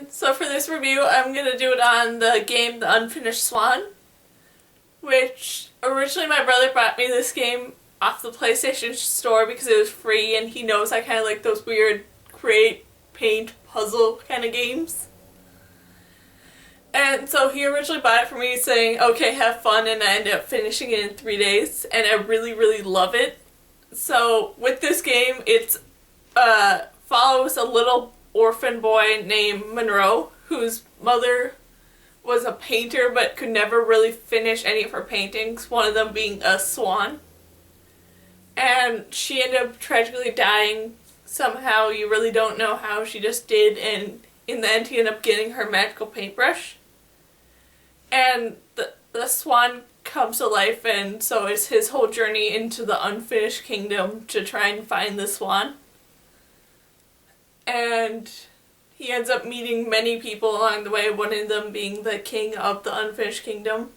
And so for this review, I'm going to do it on the game The Unfinished Swan, which originally my brother bought me this game off the PlayStation Store because it was free, and he knows I kind of like those weird create, paint, puzzle kind of games. And so he originally bought it for me saying, okay, have fun, and I ended up finishing it in 3 days, and I really, really love it. So with this game, it follows a little orphan boy named Monroe, whose mother was a painter but could never really finish any of her paintings, one of them being a swan. And she ended up tragically dying somehow. You really don't know how, she just did, and in the end he ended up getting her magical paintbrush. And the swan comes to life, and so it's his whole journey into the unfinished kingdom to try and find the swan. And he ends up meeting many people along the way, one of them being the king of the unfinished kingdom.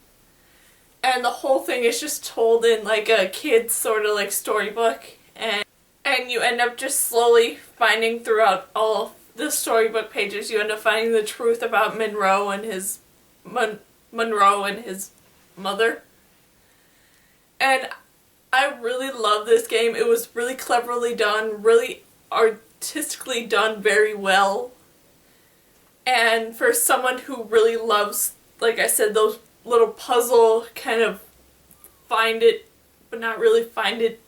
And the whole thing is just told in like a kid's sort of like storybook, and you end up just slowly finding throughout all of the storybook pages, you end up finding the truth about Monroe and his mother. And I really love this game. It was really cleverly done, really artistically done very well. And for someone who really loves, like I said, those little puzzle kind of find it, but not really find it,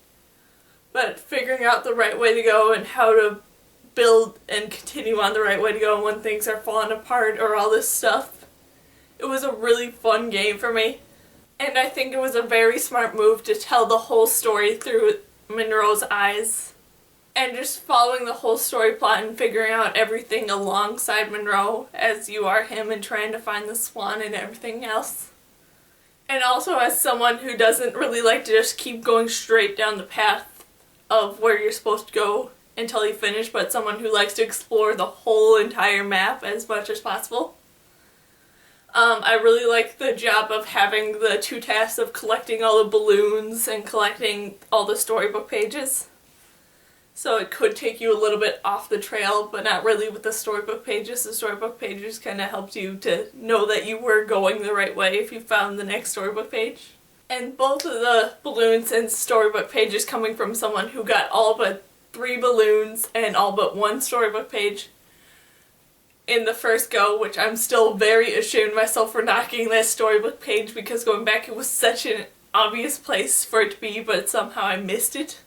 but figuring out the right way to go and how to build and continue on the right way to go when things are falling apart or all this stuff. It was a really fun game for me. And I think it was a very smart move to tell the whole story through Monroe's eyes. And just following the whole story plot and figuring out everything alongside Monroe as you are him and trying to find the swan and everything else. And also as someone who doesn't really like to just keep going straight down the path of where you're supposed to go until you finish, but someone who likes to explore the whole entire map as much as possible. I really like the job of having the two tasks of collecting all the balloons and collecting all the storybook pages. So it could take you a little bit off the trail, but not really with the storybook pages. The storybook pages kind of helped you to know that you were going the right way if you found the next storybook page. And both of the balloons and storybook pages coming from someone who got all but 3 balloons and all but 1 storybook page in the first go, which I'm still very ashamed of myself for not getting that storybook page, because going back it was such an obvious place for it to be, but somehow I missed it.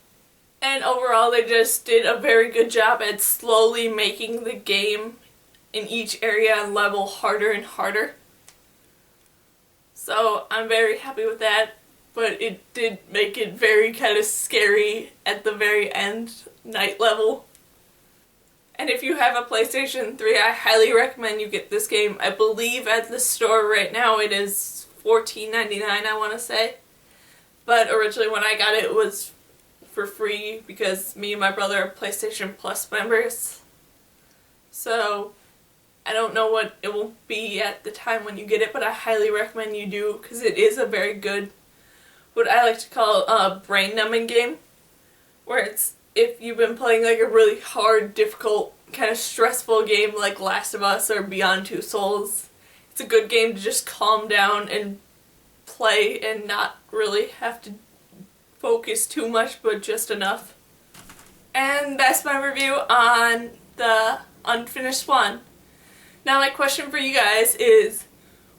And overall they just did a very good job at slowly making the game in each area and level harder and harder. So I'm very happy with that, but it did make it very kind of scary at the very end, night level. And if you have a PlayStation 3, I highly recommend you get this game. I believe at the store right now it is $14.99, I want to say. But originally when I got it, it was for free because me and my brother are PlayStation Plus members. So I don't know what it will be at the time when you get it, but I highly recommend you do because it is a very good, what I like to call a brain-numbing game, where it's, if you've been playing like a really hard, difficult, kind of stressful game like Last of Us or Beyond Two Souls, it's a good game to just calm down and play and not really have to focus too much, but just enough. And that's my review on The Unfinished Swan. Now my question for you guys is,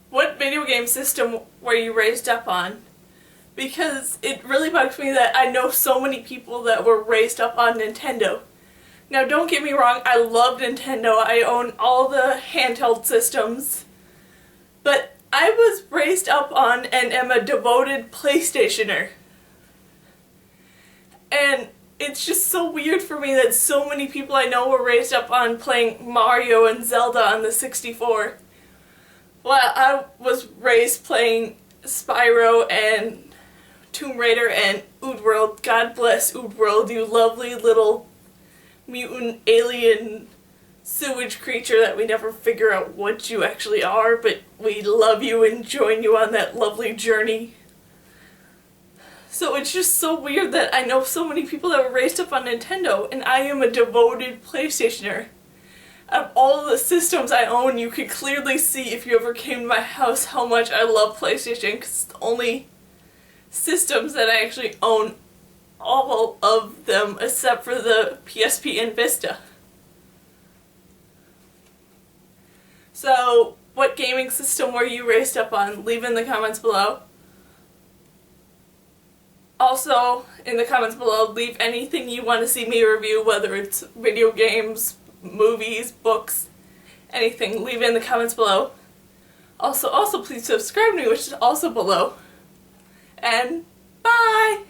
what video game system were you raised up on? Because it really bugs me that I know so many people that were raised up on Nintendo. Now don't get me wrong, I love Nintendo, I own all the handheld systems, but I was raised up on and am a devoted PlayStationer. And it's just so weird for me that so many people I know were raised up on playing Mario and Zelda on the 64. Well, I was raised playing Spyro and Tomb Raider and Oddworld. God bless Oddworld, you lovely little mutant alien sewage creature that we never figure out what you actually are, but we love you and join you on that lovely journey. So it's just so weird that I know so many people that were raised up on Nintendo, and I am a devoted PlayStationer. Out of all the systems I own, you could clearly see if you ever came to my house how much I love PlayStation, because it's the only systems that I actually own, all of them except for the PSP and Vista. So, what gaming system were you raised up on? Leave in the comments below. Also, in the comments below, leave anything you want to see me review, whether it's video games, movies, books, anything. Leave it in the comments below. Also, please subscribe to me, which is also below. And bye!